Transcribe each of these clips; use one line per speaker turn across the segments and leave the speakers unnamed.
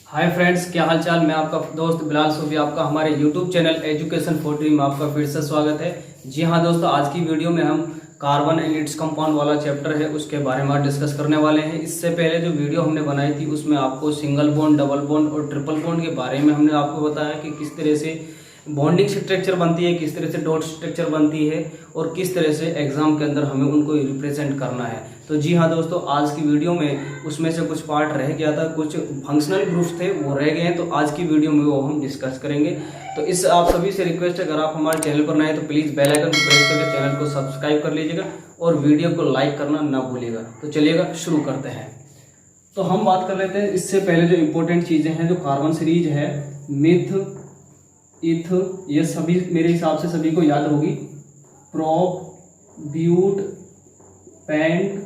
Hi friends, क्या हाल चाल। मैं आपका दोस्त बिलाल सूफी, आपका हमारे YouTube channel education for dream में आपका फिर से स्वागत है। जी हाँ दोस्तों, आज की वीडियो में हम कार्बन एंड इट्स कंपाउंड वाला चैप्टर है उसके बारे में डिस्कस करने वाले हैं। इससे पहले जो वीडियो हमने बनाई थी उसमें आपको सिंगल बॉन्ड, डबल बॉन्ड और ट्रिपल बॉन्ड के बारे में हमने आपको बताया कि किस तरह से बॉन्डिंग स्ट्रक्चर बनती है, किस तरह से डॉट स्ट्रक्चर बनती है और किस तरह से एग्जाम के अंदर हमें उनको रिप्रेजेंट करना है। तो जी हाँ दोस्तों, आज की वीडियो में उसमें से कुछ पार्ट रह गया था, कुछ फंक्शनल ग्रुप्स थे वो रह गए हैं, तो आज की वीडियो में वो हम डिस्कस करेंगे। तो इस आप सभी से रिक्वेस्ट है, अगर आप हमारे चैनल पर नए हैं तो प्लीज़ बेल आइकन को प्रेस करके चैनल को सब्सक्राइब कर लीजिएगा और वीडियो को लाइक करना ना भूलिएगा। तो चलिएगा शुरू करते हैं। तो हम बात कर लेते हैं इससे पहले जो इम्पोर्टेंट चीज़ें हैं, जो कार्बन सीरीज है, मिथ, इथ, ये सभी मेरे हिसाब से सभी को याद होगी। Prop, but, pent,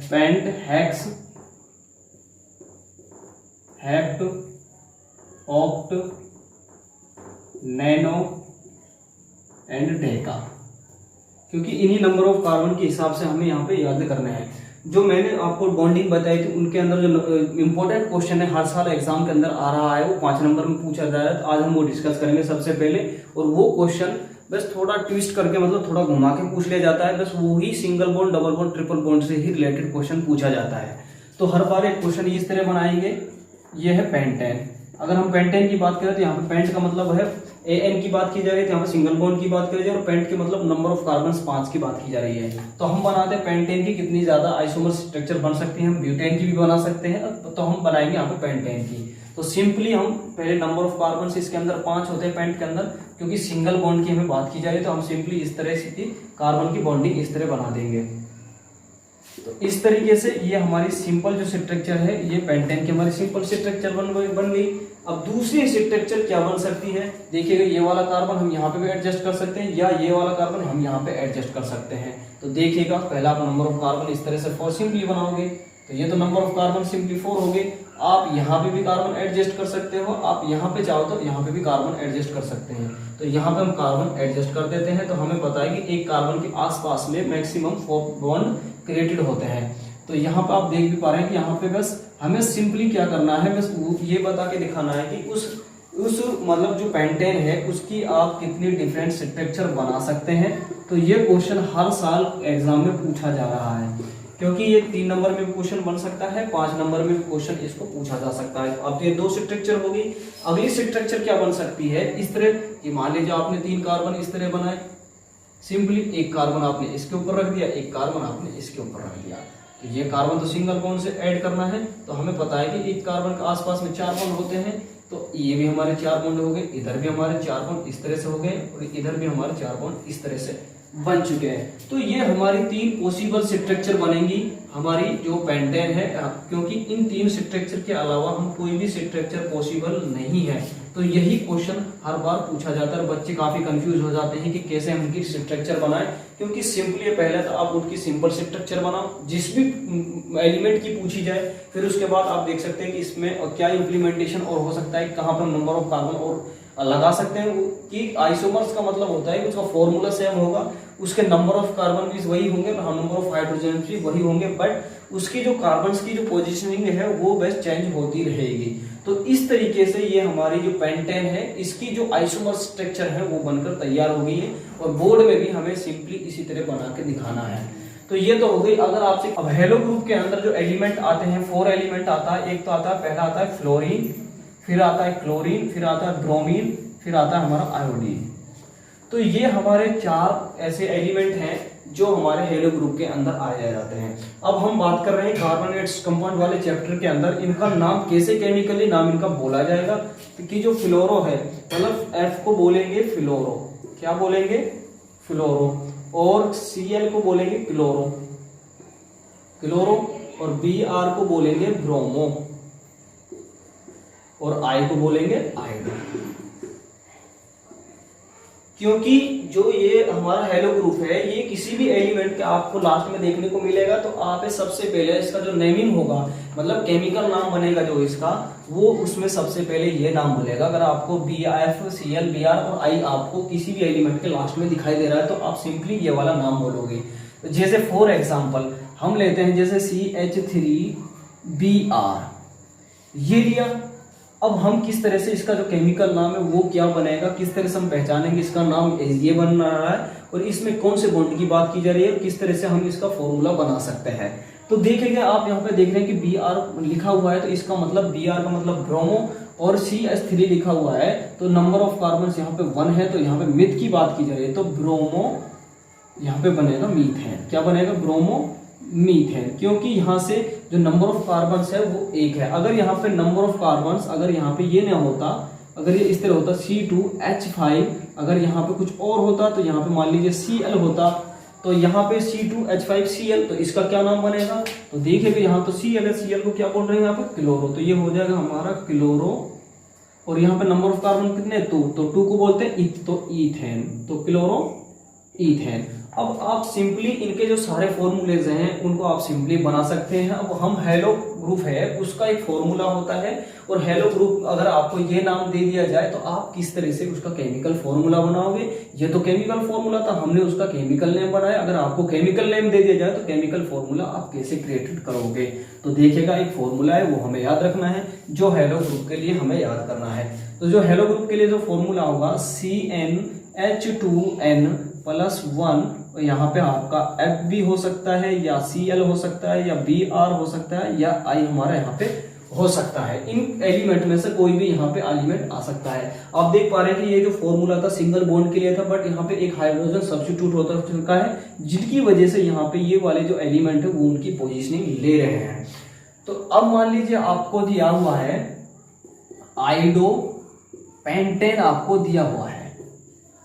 pent, hex, hept, oct, nano and deca, क्योंकि इन्हीं नंबर ऑफ कार्बन के हिसाब से हमें यहाँ पे याद करना है। जो मैंने आपको बॉन्डिंग बताई थी उनके अंदर जो इंपॉर्टेंट क्वेश्चन है हर साल एग्जाम के अंदर आ रहा है, वो 5 नंबर में पूछा जा रहा है। तो आज हम वो डिस्कस करेंगे सबसे पहले, और वो क्वेश्चन बस थोड़ा ट्विस्ट करके, मतलब थोड़ा घुमा के पूछ लिया जाता है। बस वही single bond, double bond, triple bond से ही रिलेटेड क्वेश्चन पूछा जाता है। तो हर बार एक क्वेश्चन इस तरह बनाएंगे। ये है पेंटेन। अगर हम पेंटेन की बात करें तो यहाँ पे पेंट का मतलब है एन की बात की जा रही है, तो यहाँ पे सिंगल बॉन्ड की बात करी जाए, और पेंट के मतलब नंबर ऑफ कार्बन 5 की बात की जा रही है। तो हम बनाते हैं पेंटेन की कितनी ज्यादा आइसोमर स्ट्रक्चर बन सकती है, हम ब्यूटेन की भी बना सकते हैं। तो हम बनाएंगे यहाँ पे पेंटेन की। तो सिंपली हम पहले नंबर ऑफ कार्बन इसके अंदर 5 होते हैं पेंट के अंदर, क्योंकि सिंगल बॉन्ड की हमें बात की जा रही है, तो हम सिंपली इस तरह से कार्बन की बॉन्डिंग इस तरह बना देंगे। तो इस तरीके से ये हमारी सिंपल जो स्ट्रक्चर है, ये पेंटेन की हमारी सिंपल स्ट्रक्चर बन गई। अब दूसरी स्ट्रक्चर क्या बन सकती है, देखिएगा, ये वाला कार्बन हम यहाँ पे भी एडजस्ट कर सकते हैं, या ये वाला कार्बन हम यहाँ पे एडजस्ट कर सकते हैं। तो देखिएगा, पहला आप नंबर ऑफ कार्बन इस तरह से 4 सिंपली बनाओगे, तो ये तो नंबर ऑफ कार्बन सिंपली 4 हो गए। आप यहाँ पे भी कार्बन एडजस्ट कर सकते हो, आप यहाँ पे चाहो तो यहाँ पे भी कार्बन एडजस्ट कर सकते हैं। तो यहाँ पे हम कार्बन एडजस्ट कर देते हैं, तो हमें पता है कि एक कार्बन के आसपास में मैक्सिमम 4 बॉन्ड क्रिएटेड होते हैं। तो यहाँ पे आप देख भी पा रहे हैं कि यहाँ पे बस हमें सिंपली क्या करना है, बस ये बता के दिखाना है कि उस मतलब जो पेंटेन है उसकी आप कितनी डिफरेंट स्ट्रक्चर बना सकते हैं। तो ये क्वेश्चन हर साल एग्जाम में पूछा जा रहा है, क्योंकि ये 3 नंबर में भी क्वेश्चन बन सकता है, 5 नंबर में भी क्वेश्चन इसको पूछा जा सकता है। अब ये 2 स्ट्रक्चर होगी। अगली स्ट्रक्चर क्या बन सकती है, इस तरह कि मान लीजिए आपने 3 कार्बन इस तरह बनाए, सिंपली एक कार्बन आपने इसके ऊपर रख दिया, एक कार्बन आपने इसके ऊपर रख दिया। तो ये कार्बन तो सिंगल बॉन्ड से ऐड करना है, तो हमें पता है कि एक कार्बन के आसपास में 4 बॉन्ड होते हैं। तो ये भी हमारे 4 बॉन्ड हो गए, इधर भी हमारे 4 बॉन्ड इस तरह से हो गए, और इधर भी हमारे 4 बॉन्ड इस तरह से बन चुके हैं। तो ये हमारी 3 पॉसिबल स्ट्रक्चर बनेंगी हमारी जो पेंटेन है, क्योंकि इन 3 स्ट्रक्चर के अलावा हम कोई भी स्ट्रक्चर पॉसिबल नहीं है। तो यही क्वेश्चन हर बार पूछा जाता है, बच्चे काफी कंफ्यूज हो जाते हैं कि कैसे हम उनकी स्ट्रक्चर बनाएं। क्योंकि सिंपली पहले तो आप उनकी सिंपल स्ट्रक्चर बनाओ, जिस भी एलिमेंट की पूछी जाए, फिर उसके बाद आप देख सकते हैं कि इसमें क्या इम्प्लीमेंटेशन और हो सकता है, कहाँ पर नंबर ऑफ कार्बन और लगा सकते हैं। कि आइसोमर्स का मतलब होता है कि उसका फॉर्मूला सेम होगा, उसके नंबर ऑफ कार्बन भी वही होंगे, नंबर ऑफ हाइड्रोजन भी वही होंगे, बट उसकी जो कार्बन की जो पोजीशनिंग है वो बस चेंज होती रहेगी। तो इस तरीके से ये हमारी जो पेंटेन है, इसकी जो आइसोमर स्ट्रक्चर है वो बनकर तैयार हो गई है, और बोर्ड में भी हमें सिंपली इसी तरह बना के दिखाना है। तो ये तो हो गई। अगर आपसे अब हेलो ग्रुप के अंदर जो एलिमेंट आते हैं, 4 एलिमेंट आता है। एक तो आता है, पहला आता है फ्लोरीन, फिर आता है क्लोरीन, फिर आता है ब्रोमीन, फिर आता है हमारा आयोडीन। तो ये हमारे 4 ऐसे एलिमेंट हैं जो हमारे हेलो ग्रुप के अंदर आए जाते हैं। अब हम बात कर रहे हैं कार्बन एंड कंपाउंड वाले चैप्टर के अंदर इनका नाम कैसे केमिकली नाम इनका बोला जाएगा। कि जो फ्लोरो है, मतलब एफ को बोलेंगे फ्लोरो, क्या बोलेंगे, फ्लोरो, और सीएल को बोलेंगे क्लोरो, क्लोरो, और बी आर को बोलेंगे ब्रोमो, और आई को बोलेंगे आयोडो। क्योंकि जो ये हमारा हेलो ग्रुप है, ये किसी भी एलिमेंट के आपको लास्ट में देखने को मिलेगा, तो आप सबसे पहले इसका जो नेमिंग होगा, मतलब केमिकल नाम बनेगा जो इसका, वो उसमें सबसे पहले ये नाम बोलेगा। अगर आपको BF, CL, Br और I आपको किसी भी एलिमेंट के लास्ट में दिखाई दे रहा है, तो आप सिंपली ये वाला नाम बोलोगे। जैसे फॉर एग्जाम्पल हम लेते हैं जैसे CH3Br, ये लिया। अब हम किस तरह से इसका जो केमिकल नाम है वो क्या बनेगा, किस तरह से हम पहचानेंगे इसका नाम ये बन रहा है और इसमें कौन से बॉन्ड की बात की जा रही है और किस तरह से हम इसका फॉर्मूला बना सकते हैं। तो देखेंगे आप यहाँ पे देख रहे हैं कि Br लिखा हुआ है, तो इसका मतलब Br का मतलब ब्रोमो, और CH3 लिखा हुआ है तो नंबर ऑफ कार्बन यहाँ पे 1 है, तो यहाँ पे मिथ की बात की जा रही है, तो ब्रोमो यहाँ पे बनेगा मीथेन। क्या बनेगा? ब्रोमो मीथेन, क्योंकि यहाँ से जो नंबर ऑफ कार्बन्स है वो 1 है। अगर यहाँ पे नंबर ऑफ कार्बन्स अगर यहाँ पे ये ना होता, अगर ये इस तरह होता C2H5, अगर यहाँ पे कुछ और होता तो यहाँ पे मान लीजिए Cl होता, तो यहाँ पे C2H5Cl, तो इसका क्या नाम बनेगा? तो देखिएगा यहाँ तो Cl है, Cl को क्या बोल रहे हैं यहाँ पे? क्लोरो, तो ये हो जाएगा हमारा क्लोरो। और यहाँ पे नंबर ऑफ कार्बन कितने? 2, तो 2 को बोलते हैं तो ईथेन, तो क्लोरो ईथेन। अब आप सिंपली इनके जो सारे फॉर्मूलेज हैं उनको आप सिंपली बना सकते हैं। अब हम हेलो ग्रुप है उसका एक फॉर्मूला होता है, और हेलो ग्रुप अगर आपको ये नाम दे दिया जाए तो आप किस तरह से उसका केमिकल फॉर्मूला बनाओगे। ये तो केमिकल फॉर्मूला था, हमने उसका केमिकल नेम बनाया। अगर आपको केमिकल नेम दे दिया जाए तो केमिकल फॉर्मूला आप कैसे क्रिएट करोगे? तो देखिएगा एक फॉर्मूला है वो हमें याद रखना है, जो हेलो ग्रुप के लिए हमें याद करना है। तो जो हेलो ग्रुप के लिए जो फॉर्मूला होगा CnH2n+1, यहाँ पे आपका F भी हो सकता है या Cl हो सकता है या Br हो सकता है या I हमारा यहाँ पे हो सकता है। इन एलिमेंट में से कोई भी यहाँ पे एलिमेंट आ सकता है। आप देख पा रहे हैं कि ये जो फॉर्मूला था सिंगल बॉन्ड के लिए था, बट यहाँ पे एक हाइड्रोजन सब्स्टिट्यूट होता चुका है, जिनकी वजह से यहाँ पे ये वाले जो एलिमेंट है वो उनकी पोजिशनिंग ले रहे हैं। तो अब मान लीजिए आपको दिया हुआ है आइडो पेंटेन, आपको दिया हुआ है।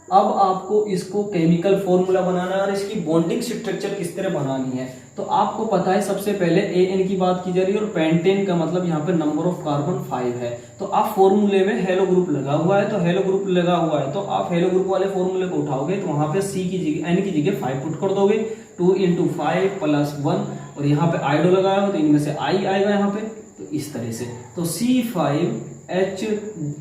अब आपको इसको केमिकल फॉर्मूला बनाना है और इसकी बॉन्डिंग स्ट्रक्चर किस तरह बनानी है। तो आपको पता है सबसे पहले AN की बात की जा रही है, और पेंटेन का मतलब यहाँ पे नंबर ऑफ कार्बन 5 है। तो आप फॉर्मूले में हेलो ग्रुप लगा हुआ है, तो हेलो ग्रुप लगा हुआ है तो आप हेलो ग्रुप वाले फॉर्मूले को उठाओगे तो वहां पे C की जगह N की जगह 5 पुट कर दोगे, 2 × 5+1, और यहाँ पे आइडो लगाया हो तो इनमें से I आएगा यहाँ पे, तो इस तरह से। तो C5H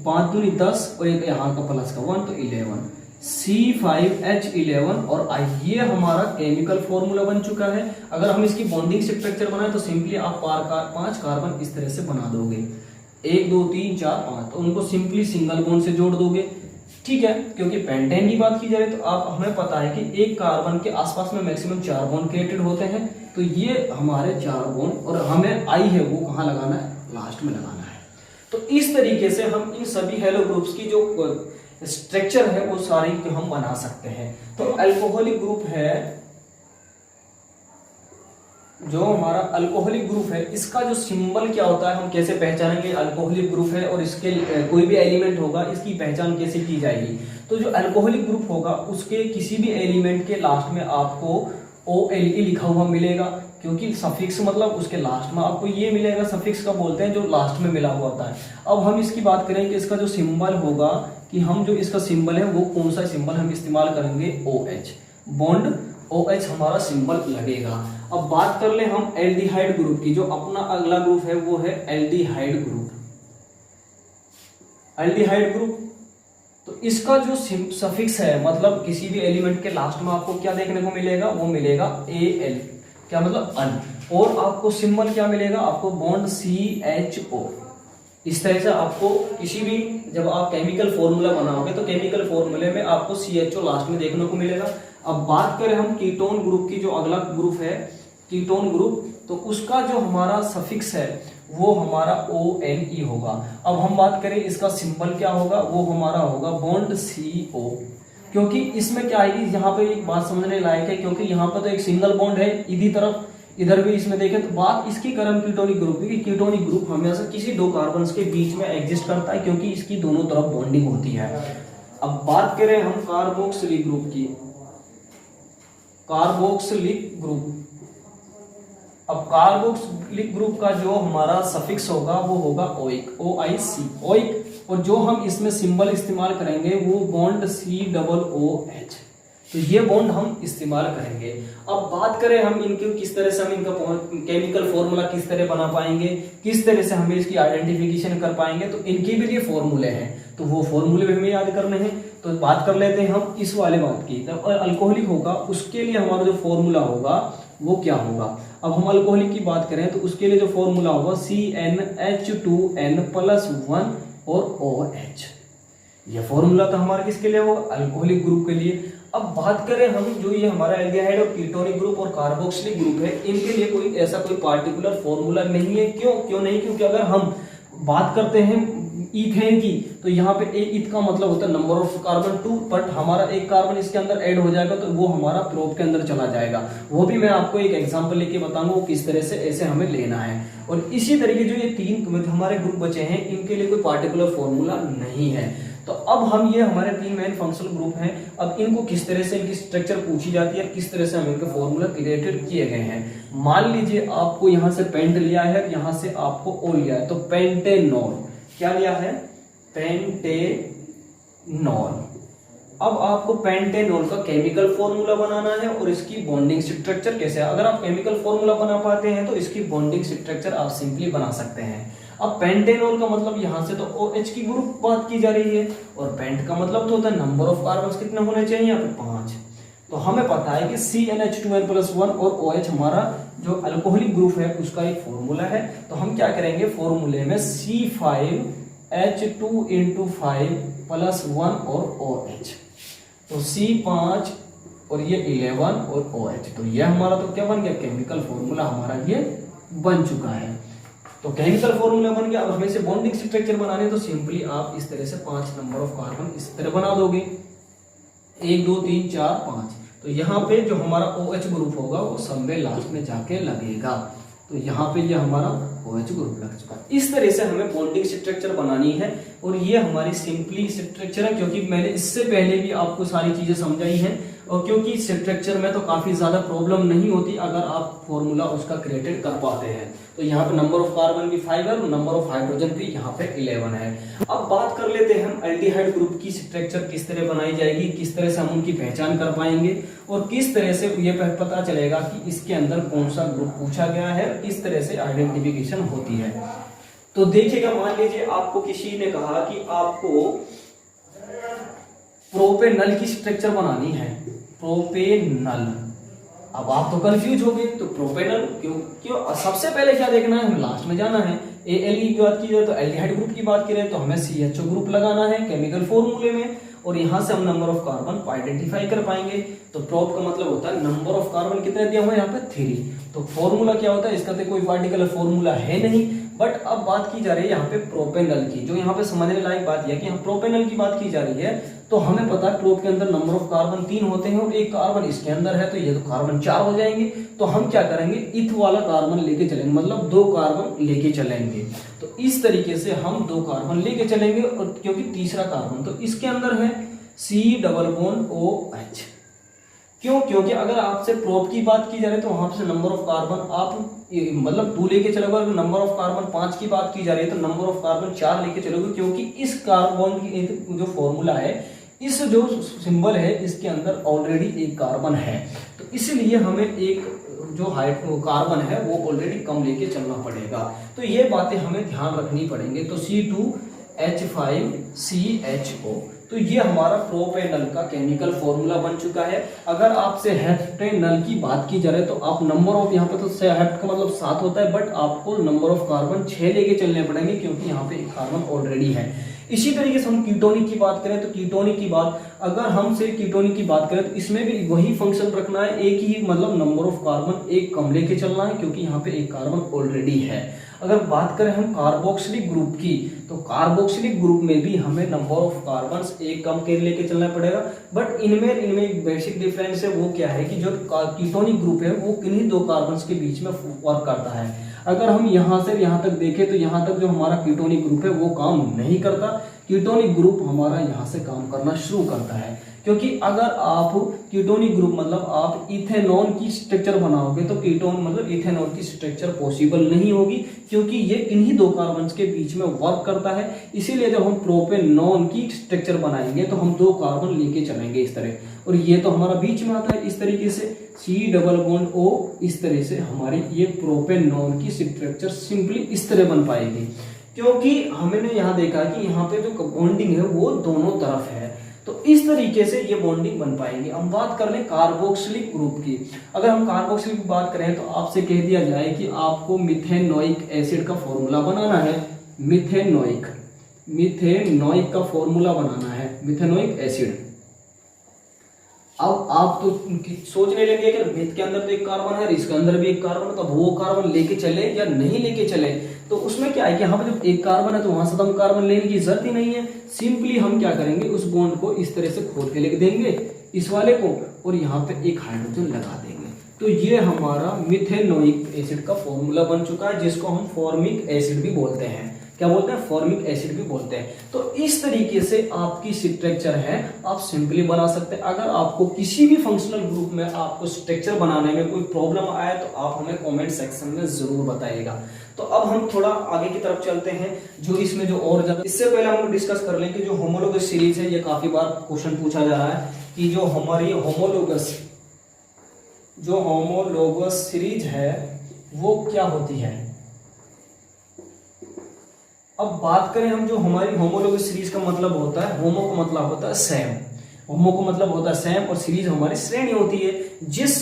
5 दूनी 10 और एक यहाँ का प्लस का 1 तो 11, C5H11 और I, ये हमारा केमिकल फॉर्मूला बन चुका है। अगर हम इसकी बॉन्डिंग स्ट्रक्चर बनाए तो सिंपली आप 5 कार्बन इस तरह से बना दोगे, 1 2 3 4 5, तो उनको सिंपली सिंगल बॉन्ड से जोड़ दोगे। ठीक है, क्योंकि पेंटेन की बात की जाए तो आप हमें पता है कि एक कार्बन के आसपास में मैक्सिमम 4 बॉन्ड क्रिएटेड होते हैं, तो ये हमारे 4 बॉन्ड, और हमें I है वो कहाँ लगाना है? लास्ट में लगाना है। तो इस तरीके से हम इन सभी हेलो ग्रुप्स की जो स्ट्रक्चर है वो सारी हम बना सकते हैं। तो अल्कोहलिक ग्रुप है, जो हमारा अल्कोहलिक ग्रुप है, इसका जो सिंबल क्या होता है, हम कैसे पहचानेंगे अल्कोहलिक ग्रुप है, और इसके कोई भी एलिमेंट होगा इसकी पहचान कैसे की जाएगी। तो जो अल्कोहलिक ग्रुप होगा उसके किसी भी एलिमेंट के लास्ट में आपको OLE लिखा हुआ मिलेगा, क्योंकि सफिक्स मतलब उसके लास्ट में आपको ये मिलेगा, सफिक्स का बोलते हैं जो लास्ट में मिला हुआ होता है। अब हम इसकी बात करें कि इसका जो सिंबल होगा, कि हम जो इसका सिंबल है वो कौन सा सिंबल हम इस्तेमाल करेंगे? OH, बॉन्ड OH हमारा सिंबल लगेगा। अब बात कर ले हम एल्डिहाइड ग्रुप की, जो अपना अगला ग्रुप है वो है एल्डिहाइड ग्रुप। एल्डिहाइड ग्रुप, तो इसका जो सफिक्स है मतलब किसी भी एलिमेंट के लास्ट में आपको क्या देखने को मिलेगा? वो मिलेगा Al, क्या मतलब अन, और आपको सिंबल क्या मिलेगा? आपको बॉन्ड CHO। इस तरह से आपको किसी भी जब आप केमिकल फॉर्मूला बनाओगे तो केमिकल फॉर्मूले में आपको CHO लास्ट में देखने को मिलेगा। अब बात करें हम कीटोन ग्रुप की, जो अगला ग्रुप है कीटोन ग्रुप, तो उसका जो हमारा सफिक्स है वो हमारा ONE होगा। अब हम बात करें इसका सिंबल क्या होगा? वो हमारा होगा बॉन्ड CO, क्योंकि इसमें क्या आएगी, यहाँ पे एक बात समझने लायक है, क्योंकि यहाँ पर तो एक सिंगल बॉन्ड है इधर तरफ, इधर भी इसमें देखें तो बात इसकी करम कीटोनिक ग्रुप की। कीटोनिक ग्रुप हमेशा किसी दो कार्बन्स के बीच में एग्जिस्ट करता है, क्योंकि इसकी दोनों तरफ बॉन्डिंग होती है। अब बात करें हम कार्बोक्सिलिक ग्रुप की, कार्बोक्सिलिक ग्रुप। अब कार्बोक्सिलिक ग्रुप का जो हमारा सफिक्स होगा वो होगा ओइक, OIC, ओइक, और जो हम इसमें सिंबल इस्तेमाल करेंगे वो बॉन्ड COOH, तो ये बॉन्ड हम इस्तेमाल करेंगे। अब बात करें हम इनके किस तरह से हम इनका केमिकल फॉर्मूला किस तरह बना पाएंगे, किस तरह से हमें इसकी आइडेंटिफिकेशन कर पाएंगे, तो इनके भी लिए फॉर्मूले हैं, तो वो फॉर्मूले भी हमें याद करने हैं। तो बात कर लेते हैं हम इस वाले बात की। जब अल्कोहलिक होगा उसके लिए हमारा जो फॉर्मूला होगा वो क्या होगा? अब हम अल्कोहलिक की बात करें तो उसके लिए जो फॉर्मूला होगा CnH2n+1 और OH। ये फॉर्मूला तो हमारा किसके लिए होगा, अल्कोहलिक ग्रुप के लिए। अब बात करें हम जो ये हमारा एल्डिहाइड और कीटोनिक ग्रुप और कार्बोक्सिलिक ग्रुप है, इनके लिए कोई ऐसा कोई पार्टिकुलर फॉर्मूला नहीं है। क्यों नहीं, क्योंकि अगर हम बात करते हैं ईथेन की तो यहाँ पे ईथ का मतलब होता है नंबर ऑफ कार्बन 2, बट हमारा एक कार्बन इसके अंदर ऐड हो जाएगा तो वो हमारा प्रोब के अंदर चला जाएगा। वो भी मैं आपको एक एग्जांपल लेके बताऊंगा वो किस तरह से ऐसे हमें लेना है। और इसी तरीके जो ये 3 हमारे ग्रुप बचे हैं इनके लिए कोई पार्टिकुलर फॉर्मूला नहीं है। तो अब हम ये हमारे 3 मेन फंक्शनल ग्रुप हैं, अब इनको किस तरह से इनकी स्ट्रक्चर पूछी जाती है, किस तरह से हम इनके फॉर्मूला क्रिएटेड किए गए हैं। मान लीजिए आपको यहाँ से पेंट लिया है, यहाँ से आपको ओ लिया है, तो पेंटेनॉल क्या लिया है, पेंटेनॉल। अब आपको पेंटेनॉल का केमिकल फॉर्मूला बनाना है और इसकी बॉन्डिंग स्ट्रक्चर कैसे है। अगर आप केमिकल फॉर्मूला बना पाते हैं तो इसकी बॉन्डिंग स्ट्रक्चर आप सिंपली बना सकते हैं। अब पेंटेनॉल का मतलब यहां से तो OH की ग्रुप बात की जा रही है और पेंट का मतलब तो होता है नंबर ऑफ कार्बन कितने होने चाहिए, यहाँ पे 5। तो हमें पता है कि CnH2n+1 और OH हमारा जो अल्कोहलिक ग्रुप है उसका एक फॉर्मूला है। तो हम क्या करेंगे, फॉर्मूले में C5H2 × 5 + 1 और OH, तो C5 और ये 11 और OH, तो ये हमारा तो क्या बन गया, केमिकल फॉर्मूला हमारा ये बन चुका है। तो केमिकल फॉर्मूला बन गया। अब हमें से बॉन्डिंग स्ट्रक्चर बनाने तो सिंपली आप इस तरह से 5 नंबर ऑफ कार्बन इस तरह बना दोगे, 1 2 3 4 5। तो यहाँ पे जो हमारा OH ग्रुप होगा वो सब में लास्ट में जाके लगेगा। तो यहाँ पे ये हमारा OH ग्रुप लग चुका है। इस तरह से हमें बॉन्डिंग स्ट्रक्चर बनानी है और ये हमारी सिंपली स्ट्रक्चर है, क्योंकि मैंने इससे पहले भी आपको सारी चीजें समझाई हैं और क्योंकि स्ट्रक्चर में तो काफी ज्यादा प्रॉब्लम नहीं होती अगर आप फॉर्मूला उसका क्रिएटेड कर पाते हैं। तो यहाँ पे नंबर ऑफ कार्बन भी 5 है और नंबर ऑफ हाइड्रोजन भी यहाँ पे 11 है। अब बात कर लेते हैं हम एल्डिहाइड ग्रुप की स्ट्रक्चर किस तरह बनाई जाएगी, किस तरह से हम उनकी पहचान कर पाएंगे और किस तरह से ये पता चलेगा कि इसके अंदर कौन सा ग्रुप पूछा गया है, किस तरह से आइडेंटिफिकेशन होती है। तो देखिएगा, मान लीजिए आपको किसी ने कहा कि आपको प्रोपेनल की स्ट्रक्चर बनानी है, प्रोपेनल। अब आप तो कंफ्यूज हो गए, तो प्रोपेनल क्यों सबसे पहले क्या देखना है, हमें लास्ट में जाना है। ALE की बात की जाए तो एल्डिहाइड ग्रुप की बात करें तो हमें CHO ग्रुप लगाना है केमिकल फॉर्मूले में और यहां से हम नंबर ऑफ कार्बन को आइडेंटिफाई कर पाएंगे। तो प्रोप का मतलब होता है नंबर ऑफ कार्बन कितने दिया हुआ है, यहाँ पे 3। तो फॉर्मूला क्या होता है, इसका तो कोई पार्टिकुलर फॉर्मूला है नहीं, बट अब बात की जा रही है यहाँ पे प्रोपेनल की। जो यहाँ पे समझने लायक बात यह कि यहाँ प्रोपेनल की बात की जा रही है तो हमें पता है प्रोप के अंदर नंबर ऑफ कार्बन 3 होते हैं और एक कार्बन इसके अंदर है, तो ये तो कार्बन 4 हो जाएंगे। तो हम क्या करेंगे, इथ वाला कार्बन लेके चलेंगे, मतलब 2 कार्बन लेके चलेंगे। तो इस तरीके से हम 2 कार्बन लेके चलेंगे और क्योंकि तीसरा कार्बन तो इसके अंदर है C+OH। क्यों, क्योंकि अगर आपसे प्रोप की बात की जा रही है तो वहां से नंबर ऑफ कार्बन आप मतलब 2 लेके चलोगे, अगर नंबर ऑफ कार्बन 5 की बात की जा रही है तो नंबर ऑफ कार्बन 4 लेके चलोगे, क्योंकि इस कार्बन की जो फॉर्मूला है, इस जो सिंबल है इसके अंदर ऑलरेडी एक कार्बन है। तो इसलिए हमें एक जो कार्बन है वो ऑलरेडी कम लेके चलना पड़ेगा। तो ये बातें हमें ध्यान रखनी पड़ेंगे। तो C2H5CHO, तो ये हमारा प्रोपेनल का केमिकल फॉर्मूला बन चुका है। अगर आपसे हेप्टेनल की बात की जा रही है तो आप नंबर ऑफ, यहाँ पे तो हेप्ट का मतलब 7 होता है, बट आपको नंबर ऑफ कार्बन 6 लेके चलने पड़ेंगे क्योंकि यहाँ पे एक कार्बन ऑलरेडी है। इसी तरीके से हम कीटोनिक की बात करें तो कीटोनिक की बात, अगर हमसे कीटोनिक की बात करें तो इसमें भी वही फंक्शन रखना है, एक ही मतलब नंबर ऑफ कार्बन एक कम लेके चलना है क्योंकि यहाँ पे एक कार्बन ऑलरेडी है। अगर बात करें हम कार्बोक्सिलिक ग्रुप की तो कार्बोक्सिलिक ग्रुप में भी हमें नंबर ऑफ कार्बन्स एक कम के लेके चलना पड़ेगा, बट इनमें एक बेसिक डिफरेंस है, वो क्या है कि जो कीटोनिक ग्रुप है वो किन्हीं 2 कार्बन्स के बीच में वर्क करता है। अगर हम यहाँ से यहाँ तक देखें तो यहाँ तक जो हमारा कीटोनिक ग्रुप है वो काम नहीं करता, कीटोनिक ग्रुप हमारा यहाँ से काम करना शुरू करता है। क्योंकि अगर आप कीटोनिक ग्रुप मतलब आप इथेनॉल की स्ट्रक्चर बनाओगे तो कीटोन मतलब इथेनॉल की स्ट्रक्चर पॉसिबल नहीं होगी, क्योंकि ये किन्हीं 2 कार्बन्स के बीच में वर्क करता है। इसीलिए जब हम प्रोपेनॉन की स्ट्रक्चर बनाएंगे तो हम 2 कार्बन लेके चलेंगे इस तरह, और ये तो हमारा बीच में आता है इस तरीके से C+O। इस तरह से हमारी ये प्रोपेनॉन की स्ट्रक्चर सिंपली इस तरह बन पाएगी, क्योंकि हमने यहाँ देखा कि यहाँ पे जो बॉन्डिंग है वो दोनों तरफ है। तो इस तरीके से ये बॉन्डिंग बन पाएंगे। हम बात कर लें कार्बोक्सिलिक ग्रुप की। अगर हम कार्बोक्सिलिक की बात करें तो आपसे कह दिया जाए कि आपको मिथेनोइक एसिड का फॉर्मूला बनाना है, मिथेनोइक का फॉर्मूला बनाना है, मिथेनोइक एसिड। अब आप तो सोचने लगे कि मिथ के अंदर तो एक कार्बन है, इसके अंदर भी एक कार्बन है, तो वो कार्बन लेके चले या नहीं लेके चले। तो उसमें क्या है कि यहाँ पे जब एक कार्बन है तो वहां से तो हम कार्बन लेने की जरूरत ही नहीं है। सिंपली हम क्या करेंगे, उस बॉन्ड को इस तरह से खोल के लिख देंगे इस वाले को, और यहाँ पे एक हाइड्रोजन लगा देंगे। तो ये हमारा मिथेनोइक एसिड का फॉर्मूला बन चुका है, जिसको हम फॉर्मिक एसिड भी बोलते हैं। क्या बोलते हैं? फॉर्मिक एसिड भी बोलते हैं। तो इस तरीके से आपकी स्ट्रक्चर है, आप सिंपली बना सकते हैं। अगर आपको किसी भी फंक्शनल ग्रुप में आपको स्ट्रक्चर बनाने में कोई प्रॉब्लम आए तो आप हमें कमेंट सेक्शन में जरूर बताइएगा। तो अब हम थोड़ा आगे की तरफ चलते हैं, जो इसमें जो और ज्यादा, इससे पहले हम डिस्कस कर लें कि जो होमोलोगस सीरीज है, ये काफी बार क्वेश्चन पूछा जा रहा है कि जो हमारी होमोलोगस सीरीज है वो क्या होती है। अब बात करें हम, जो हमारी होमोलोगस सीरीज का मतलब होता है, होमो का मतलब होता है सेम, होमो का मतलब होता है सेम, और सीरीज हमारी श्रेणी होती है। जिस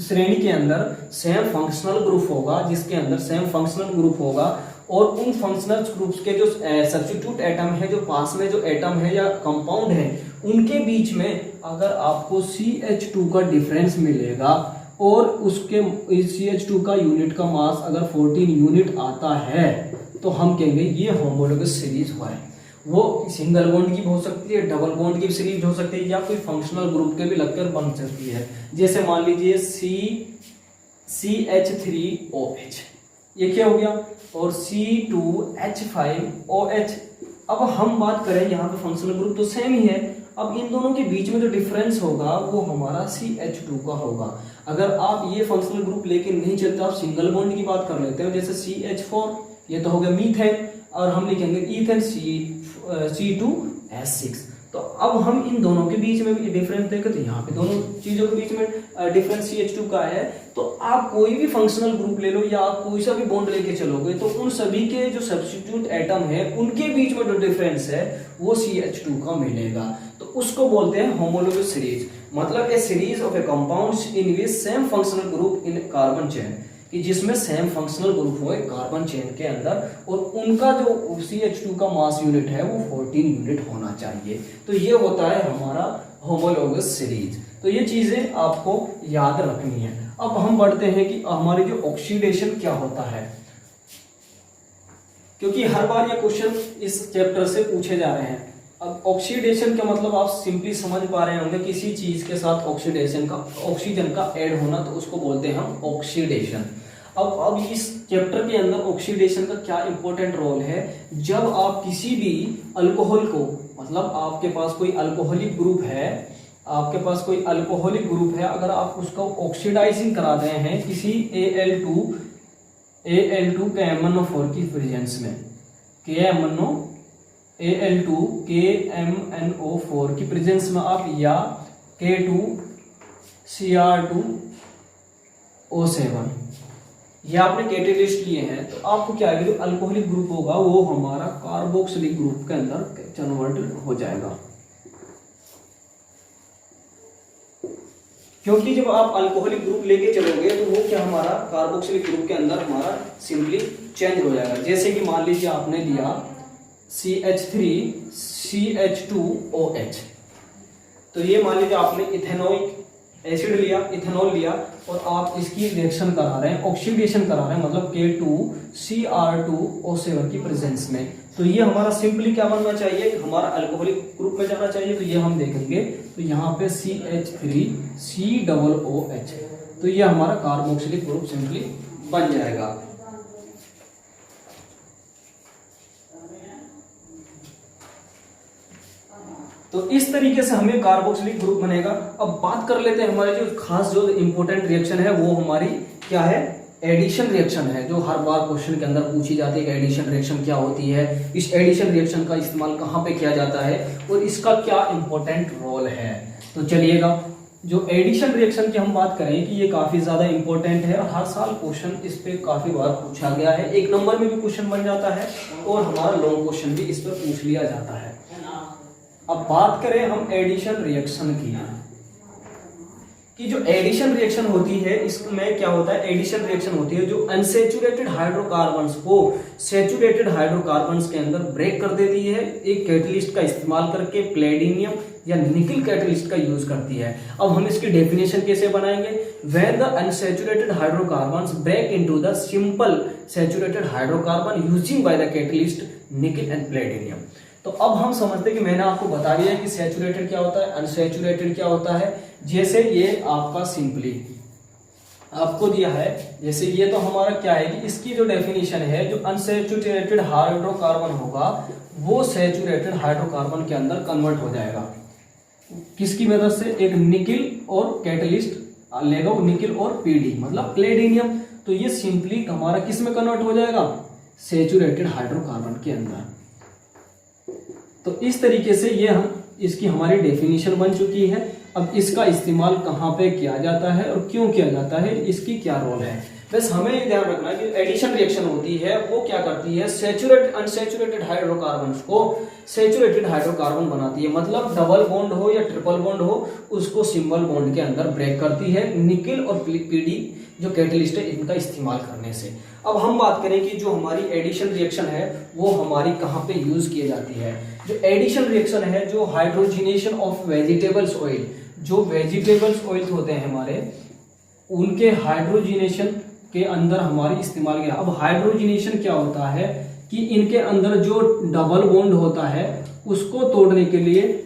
श्रेणी के अंदर सेम फंक्शनल ग्रुप होगा, जिसके अंदर सेम फंक्शनल ग्रुप होगा, और उन फंक्शनल ग्रुप्स के जो सब्स्टिट्यूट एटम है, जो पास में जो एटम है या कंपाउंड है, उनके बीच में अगर आपको CH2 का डिफरेंस मिलेगा और उसके CH2 का यूनिट का मास अगर 14 यूनिट आता है, तो हम कहेंगे ये होमोलोगस सीरीज हुआ है। वो सिंगल बॉन्ड की हो सकती है, डबल बॉन्ड की सीरीज हो सकती है, या कोई फंक्शनल ग्रुप के भी लगकर बन सकती है। जैसे मान लीजिए CH3OH, ये क्या हो गया, और C2H5OH। अब हम बात करें यहाँ पे फंक्शनल ग्रुप तो सेम ही है। अब इन दोनों के बीच में जो डिफरेंस होगा वो हमारा CH2 का होगा। अगर आप ये फंक्शनल ग्रुप लेके नहीं चलते, आप सिंगल बॉन्ड की बात कर लेते हो, जैसे CH4, ये तो हो गया मीथेन, और हम लिखेंगे इथेन C2H6। तो अब हम इन दोनों के बीच में भी डिफरेंस देखें तो यहाँ पे दोनों चीजों के बीच में डिफरेंस CH2 का है। तो आप कोई भी फंक्शनल ग्रुप ले लो या आप कोई सा भी बॉन्ड लेके चलोगे, तो उन सभी के जो सब्स्टिट्यूट एटम है उनके बीच में जो डिफरेंस है वो CH2 का मिलेगा। तो उसको बोलते हैं होमोलोगस सीरीज। मतलब a series of a compounds in which same functional group in carbon chain, कि जिसमें सेम फंक्शनल ग्रुप हो कार्बन चेन के अंदर, और उनका जो CH2 का मास यूनिट है वो 14 यूनिट होना चाहिए। तो ये होता है हमारा होमोलोगस सीरीज। तो ये चीजें आपको याद रखनी है। अब हम बढ़ते हैं कि हमारी जो ऑक्सीडेशन क्या होता है, क्योंकि हर बार ये क्वेश्चन इस चैप्टर से पूछे जा रहे हैं। अब ऑक्सीडेशन का मतलब आप सिंपली समझ पा रहे होंगे, किसी चीज के साथ ऑक्सीडेशन का, ऑक्सीजन का ऐड होना, तो उसको बोलते हैं हम ऑक्सीडेशन। अब इस चैप्टर के अंदर ऑक्सीडेशन का क्या इंपॉर्टेंट रोल है। जब आप किसी भी अल्कोहल को, मतलब आपके पास कोई अल्कोहलिक ग्रुप है, अगर आप उसको ऑक्सीडाइजिंग करा रहे हैं किसी Al2 KMnO4 की प्रेजेंस में, Al2 KMnO4 की प्रेजेंस में आप, या K2Cr2O7, ये आपने कैटेलिस्ट लिए हैं, तो आपको क्या है, जो अल्कोहलिक ग्रुप होगा वो हमारा कार्बोक्सिलिक ग्रुप के अंदर कन्वर्ट हो जाएगा। क्योंकि जब आप अल्कोहलिक ग्रुप लेके चलोगे तो वो क्या, हमारा कार्बोक्सिलिक ग्रुप के अंदर हमारा सिंपली चेंज हो जाएगा। जैसे कि मान लीजिए आपने लिया CH3CH2OH, तो ये मान लीजिए आपने इथेनोइक एसिड लिया, इथेनॉल लिया, और आप इसकी रिएक्शन करा रहे हैं, ऑक्सीडेशन करा रहे हैं, मतलब K2Cr2O7 की प्रेजेंस में। तो ये हमारा सिंपली क्या बनना चाहिए, हमारा अल्कोहलिक ग्रुप में जाना चाहिए। तो ये हम देखेंगे, तो यहाँ पे CH3COOH, तो ये हमारा कार्बोक्सिलिक ग्रुप सिंपली बन जाएगा। तो इस तरीके से हमें कार्बोक्सिलिक ग्रुप बनेगा। अब बात कर लेते हैं हमारे जो खास जो इंपॉर्टेंट रिएक्शन है, वो हमारी क्या है, एडिशन रिएक्शन है, जो हर बार क्वेश्चन के अंदर पूछी जाती है कि एडिशन रिएक्शन क्या होती है, इस एडिशन रिएक्शन का इस्तेमाल कहाँ पे किया जाता है, और इसका क्या इंपॉर्टेंट रोल है। तो चलिएगा, जो एडिशन रिएक्शन की हम बात करें कि ये काफी ज्यादा इंपॉर्टेंट है, हर साल क्वेश्चन इस पे काफी बार पूछा गया है, 1 नंबर में भी क्वेश्चन बन जाता है, और हमारा लॉन्ग क्वेश्चन भी इस पर पूछ लिया जाता है। अब बात करें हम एडिशन रिएक्शन की, कि जो एडिशन रिएक्शन होती है इसमें क्या होता है, एडिशन रिएक्शन होती है जो अनसैचुरेटेड हाइड्रोकार्बन्स को सैचुरेटेड हाइड्रोकार्बन्स के अंदर ब्रेक कर देती है एक कैटलिस्ट का इस्तेमाल करके, प्लेटिनियम या निकल कैटलिस्ट का यूज करती है। अब हम इसकी डेफिनेशन कैसे बनाएंगे, when the unsaturated hydrocarbons break into the simple saturated hydrocarbon using by the catalyst nickel and platinum. तो अब हम समझते हैं कि मैंने आपको बता दिया कि सैचुरेटेड क्या होता है, अनसैचुरेटेड क्या होता है। जैसे ये आपका सिंपली आपको दिया है, जैसे ये तो हमारा क्या है कि इसकी जो डेफिनेशन है, जो अनसैचुरेटेड हाइड्रोकार्बन होगा वो सैचुरेटेड हाइड्रोकार्बन के अंदर कन्वर्ट हो जाएगा। किसकी मदद से, एक निकिल और कैटलिस्ट लेगा, निकिल और पीडी मतलब प्लेटिनियम। तो ये सिंपली हमारा किस में कन्वर्ट हो जाएगा, सैचुरेटेड हाइड्रोकार्बन के अंदर। तो इस तरीके से ये इसकी हमारी डेफिनेशन बन चुकी है। अब इसका इस्तेमाल कहाँ पे किया जाता है और क्यों किया जाता है, इसकी क्या रोल है। बस हमें ध्यान रखना है कि एडिशन रिएक्शन होती है वो क्या करती है, सैचुरेटेड अनसैचुरेटेड हाइड्रोकार्बन्स को सैचुरेटेड हाइड्रोकार्बन बनाती है। मतलब डबल बॉन्ड हो या ट्रिपल बॉन्ड हो उसको सिंगल बॉन्ड के अंदर ब्रेक करती है निकिल और पीडी जो कैटलिस्ट है इनका इस्तेमाल करने से। अब हम बात करें कि जो हमारी एडिशन रिएक्शन है वो हमारी कहाँ पे यूज की जाती है। जो एडिशन रिएक्शन है, जो हाइड्रोजिनेशन ऑफ वेजिटेबल्स ऑयल, जो वेजिटेबल्स ऑयल होते हैं हमारे, उनके हाइड्रोजिनेशन के अंदर हमारी इस्तेमाल किया। अब हाइड्रोजिनेशन क्या होता है कि इनके अंदर जो डबल बॉन्ड होता है उसको तोड़ने के लिए,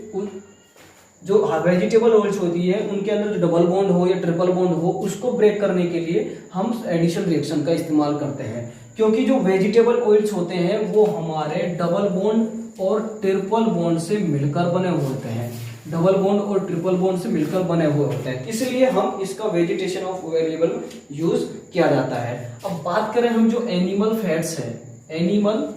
जो वेजिटेबल ऑयल्स होती है उनके अंदर जो डबल बॉन्ड हो या ट्रिपल बॉन्ड हो उसको ब्रेक करने के लिए हम एडिशन रिएक्शन का इस्तेमाल करते हैं। क्योंकि जो वेजिटेबल ऑयल्स होते हैं वो हमारे डबल बॉन्ड और ट्रिपल बॉन्ड से मिलकर बने हुए होते हैं, डबल बॉन्ड और ट्रिपल बॉन्ड से मिलकर बने हुए होते हैं, इसलिए हम इसका वेजिटेशन ऑफ वेरिएबल यूज किया जाता है। अब बात करें हम जो एनिमल फैट्स है, एनिमल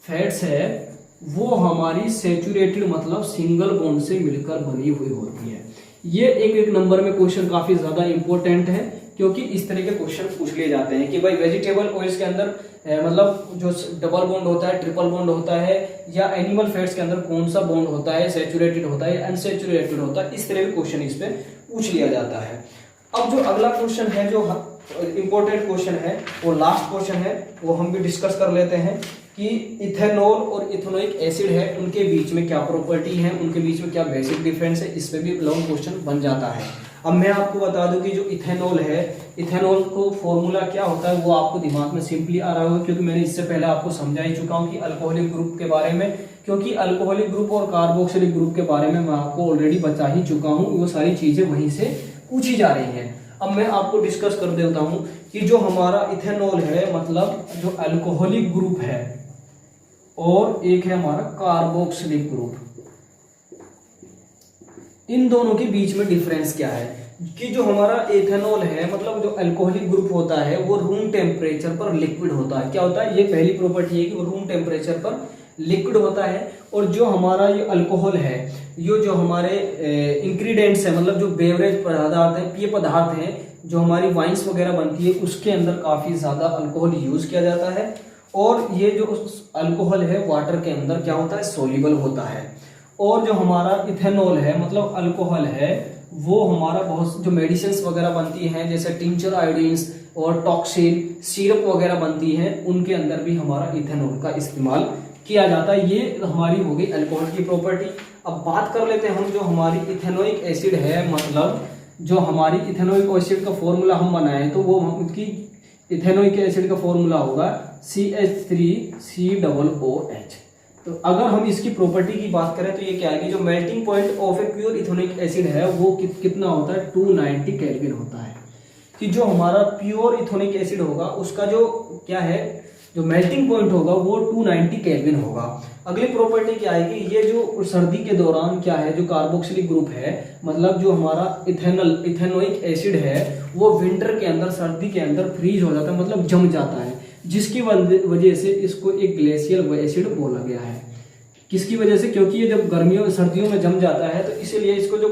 फैट्स है वो हमारी सैचुरेटेड मतलब सिंगल बॉन्ड से मिलकर बनी हुई होती है। ये एक नंबर में क्वेश्चन काफी ज्यादा इंपॉर्टेंट है क्योंकि इस तरह के क्वेश्चन पूछ लिए जाते हैं कि भाई वेजिटेबल ऑयल्स के अंदर मतलब जो डबल बॉन्ड होता है, ट्रिपल बॉन्ड होता है, या एनिमल फैट्स के अंदर कौन सा बॉन्ड होता है, सैचुरेटेड होता है या अनसैचुरेटेड होता है, इस तरह के क्वेश्चन इस पे पूछ लिया जाता है। अब जो अगला क्वेश्चन है, जो इंपॉर्टेंट क्वेश्चन है, वो लास्ट क्वेश्चन है, वो हम भी डिस्कस कर लेते हैं कि इथेनॉल और इथेनोइक एसिड है उनके बीच में क्या प्रॉपर्टी है, उनके बीच में क्या बेसिक डिफरेंस है, इस पे भी लॉन्ग क्वेश्चन बन जाता है। अब मैं आपको बता दूं कि जो इथेनॉल है, इथेनॉल को फॉर्मूला क्या होता है वो आपको दिमाग में सिंपली आ रहा होगा क्योंकि मैंने इससे पहले आपको समझा ही चुका हूं कि अल्कोहलिक ग्रुप के बारे में, क्योंकि अल्कोहलिक ग्रुप और कार्बोक्सिलिक ग्रुप के बारे में मैं आपको ऑलरेडी बता ही चुका हूं, वो सारी चीजें वहीं से पूछी जा रही हैं। अब मैं आपको डिस्कस कर देता हूं कि जो हमारा इथेनॉल है मतलब जो अल्कोहलिक ग्रुप है और एक है हमारा कार्बोक्सिलिक ग्रुप, इन दोनों के बीच में डिफरेंस क्या है कि जो हमारा इथेनॉल है मतलब जो अल्कोहलिक ग्रुप होता है वो रूम टेम्परेचर पर लिक्विड होता है। क्या होता है, ये पहली प्रॉपर्टी है कि वो रूम टेम्परेचर पर लिक्विड होता है। और जो हमारा ये अल्कोहल है, ये जो हमारे इंग्रेडिएंट्स है मतलब जो बेवरेज पदार्थ है, पेय पदार्थ है, जो हमारी वाइन्स वगैरह बनती है उसके अंदर काफी ज्यादा अल्कोहल यूज किया जाता है। और ये जो अल्कोहल है वाटर के अंदर क्या होता है, सोल्यूबल होता है। और जो हमारा इथेनॉल है मतलब अल्कोहल है वो हमारा बहुत जो मेडिसिन वगैरह बनती हैं जैसे टिंचर आयोडीन्स और टॉक्सिन सिरप वगैरह बनती हैं उनके अंदर भी हमारा इथेनॉल का इस्तेमाल किया जाता है। ये हमारी हो गई अल्कोहल की प्रॉपर्टी। अब बात कर लेते हैं हम जो हमारी इथेनोइक एसिड है, मतलब जो हमारी इथेनोइक एसिड का फॉर्मूला हम बनाए तो वो उसकी इथेनोइक एसिड का फॉर्मूला होगा CH3COOH। तो अगर हम इसकी प्रॉपर्टी की बात करें तो ये क्या है कि जो melting point of a pure ethanoic acid है वो कितना होता है, 290 केल्विन होता है। कि जो हमारा प्योर इथेनोइक एसिड होगा उसका जो क्या है, जो मेल्टिंग पॉइंट होगा वो 290 केल्विन होगा। अगली प्रॉपर्टी क्या है कि ये जो सर्दी के दौरान क्या है, जो कार्बोक्सिलिक ग्रुप है मतलब जो हमारा इथेनोइक एसिड है वो विंटर के अंदर, सर्दी के अंदर फ्रीज हो जाता है मतलब जम जाता है, जिसकी वजह से इसको एक ग्लेशियल एसिड बोला गया है। किसकी वजह से? क्योंकि ये जब गर्मियों सर्दियों में जम जाता है तो इसीलिए इसको जो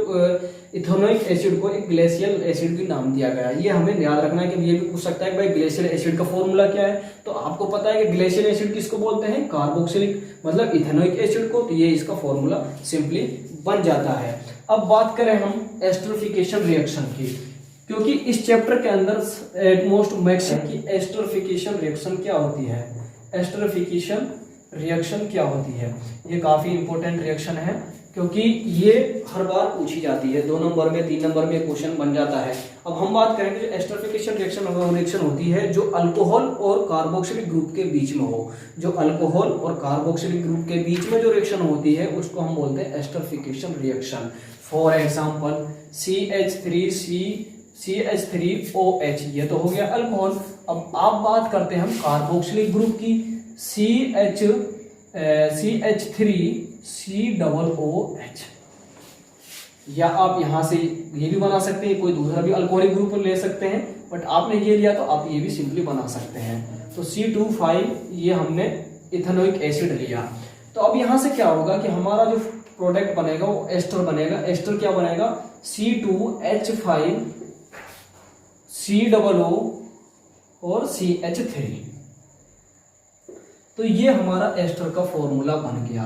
इथेनोइक एसिड को एक ग्लेशियल एसिड भी नाम दिया गया है। ये हमें याद रखना है कि ये भी पूछ सकता है कि भाई ग्लेशियल एसिड का फॉर्मूला क्या है। तो आपको पता है कि ग्लेशियल एसिड किसको बोलते हैं? कार्बोक्सिलिक मतलब इथेनोइक एसिड को। तो ये इसका फॉर्मूला सिंपली बन जाता है। अब बात करें हम एस्टरिफिकेशन रिएक्शन की, क्योंकि इस चैप्टर के अंदर एटमोस्ट मैक्सिमम की एस्टरिफिकेशन रिएक्शन क्या होती है, एस्टरिफिकेशन रिएक्शन क्या होती है, ये काफी इंपॉर्टेंट रिएक्शन है क्योंकि ये हर बार पूछी जाती है। 2 नंबर में 3 नंबर में क्वेश्चन बन जाता है। अब हम बात करेंगे जो एस्टरिफिकेशन रिएक्शन होती है जो अल्कोहल और कार्बोक्सिलिक ग्रुप के बीच में हो। जो अल्कोहल और कार्बोक्सिलिक ग्रुप के बीच में जो रिएक्शन होती है उसको हम बोलते हैं esterification reaction. For example CH3OH, ये तो हो गया अल्कोहल। अब आप बात करते हैं हम कार्बोक्सिलिक ग्रुप की, CH3COOH, या आप यहां से ये भी बना सकते हैं, कोई दूसरा भी अल्कोहलिक ग्रुप ले सकते हैं, बट आपने ये लिया तो आप ये भी सिंपली बना सकते हैं। तो C2 ये हमने इथेनोइक एसिड लिया। तो अब यहां से क्या होगा कि हमारा जो प्रोडक्ट बनेगा वो एस्टर बनेगा। एस्टर क्या बनेगा? C2H5COO और CH3। तो ये हमारा एस्टर का फॉर्मूला बन गया।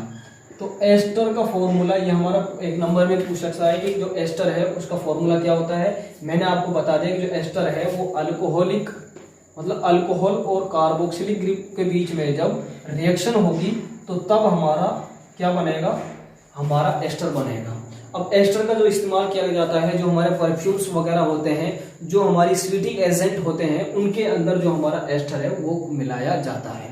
तो एस्टर का फॉर्मूला ये हमारा 1 नंबर में पूछ सकता है कि जो एस्टर है उसका फॉर्मूला क्या होता है। मैंने आपको बता दिया कि जो एस्टर है वो अल्कोहलिक मतलब अल्कोहल और कार्बोक्सिलिक ग्रुप के बीच में जब रिएक्शन होगी तो तब हमारा क्या बनेगा? हमारा एस्टर बनेगा। अब एस्टर का जो इस्तेमाल किया जाता है, जो हमारे परफ्यूम्स वगैरह होते हैं, जो हमारी स्वीटिंग एजेंट होते हैं, उनके अंदर जो हमारा एस्टर है वो मिलाया जाता है।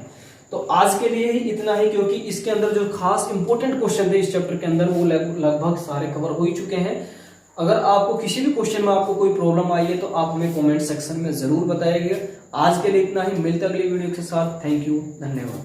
तो आज के लिए ही इतना ही, क्योंकि इसके अंदर जो खास इंपॉर्टेंट क्वेश्चन थे इस चैप्टर के अंदर वो लगभग सारे कवर हो ही चुके हैं। अगर आपको किसी भी क्वेश्चन में आपको कोई प्रॉब्लम आई है तो आप हमें कमेंट सेक्शन में जरूर बताइएगा। आज के लिए इतना ही, मिलते अगली वीडियो के साथ। थैंक यू, धन्यवाद।